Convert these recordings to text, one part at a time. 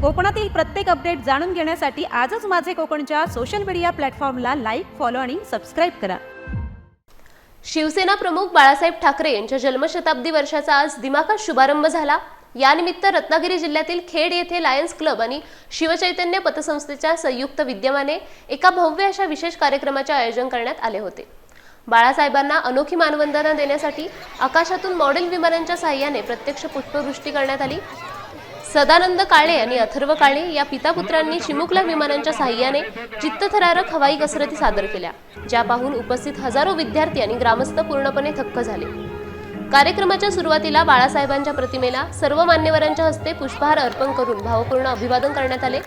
कोकणातील प्रत्येक अपडेट जाणून घेण्यासाठी आजच माझे कोकणच्या सोशल मीडिया प्लॅटफॉर्मला लाईक, फॉलो आणि सबस्क्राईब करा। शिवसेना प्रमुख बाळासाहेब ठाकरे यांच्या जन्मशताब्दी वर्षाचा आज दिमाखात शुभारंभ झाला। यानिमित्त रत्नागिरी जिल्ह्यातील खेड येथे लायन्स क्लब आणि शिवचैतन्य पतसंस्थेच्या संयुक्त विद्यमाने एका भव्य अशा विशेष कार्यक्रमाचे आयोजन करण्यात आले होते। बाळासाहेबांना अनोखी मानवंदना देण्यासाठी आकाशातून मॉडेल विमानांच्या सहाय्याने प्रत्यक्ष पुष्पवृष्टी करण्यात आली। सदानंद काळे आणि अथर्व काळे या पितापुत्रांनी चिमुकल्या विमानांच्या सहाय्याने चित्तथरारक हवाई कसरती सादर केल्या, ज्या पाहून उपस्थित हजारो विद्यार्थी आणि ग्रामस्थ पूर्णपणे थक्क झाले। कार्यक्रमाच्या सुरुवातीला बाळासाहेबांच्या प्रतिमेला सर्व मान्यवरांच्या हस्ते पुष्पहार अर्पण करून भावपूर्ण अभिवादन करण्यात आले।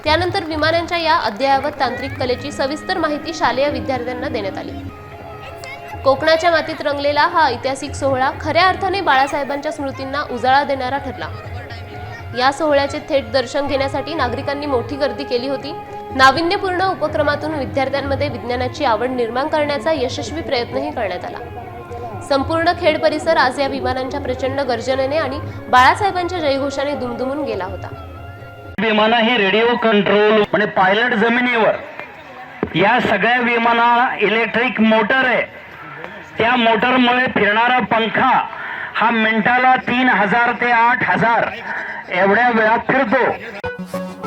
त्यानंतर विमानांच्या या अद्ययावत तांत्रिक कलेची सविस्तर माहिती शालेय विद्यार्थ्यांना देण्यात आली। कोकणाच्या मातीत रंगलेला हा ऐतिहासिक सोहळा खऱ्या अर्थाने बाळासाहेबांच्या स्मृतींना उजाळा देणारा ठरला। या सोहळ्याचे थेट दर्शन घेण्यासाठी नागरिकांनी मोठी गर्दी केली होती। नाविन्यपूर्ण उपक्रमातून विद्यार्थ्यांमध्ये विज्ञानाची आवड निर्माण करण्याचा यशस्वी प्रयत्नही करण्यात आला। संपूर्ण खेड परिसर आज या विमानांच्या प्रचंड गर्जनेने आणि बाळासाहेबांच्या जयघोषाने दुमदुमून गेला होता। विमान ही रेडिओ कंट्रोल म्हणजे पायलट जमिनीवर, या सगळ्या विमानाला इलेक्ट्रिक मोटर आहे। त्या मोटरमुळे फिरणारा पंखा हा मिनिटाला 3000 ते 8000 एवढ्या वेळात फिरतो।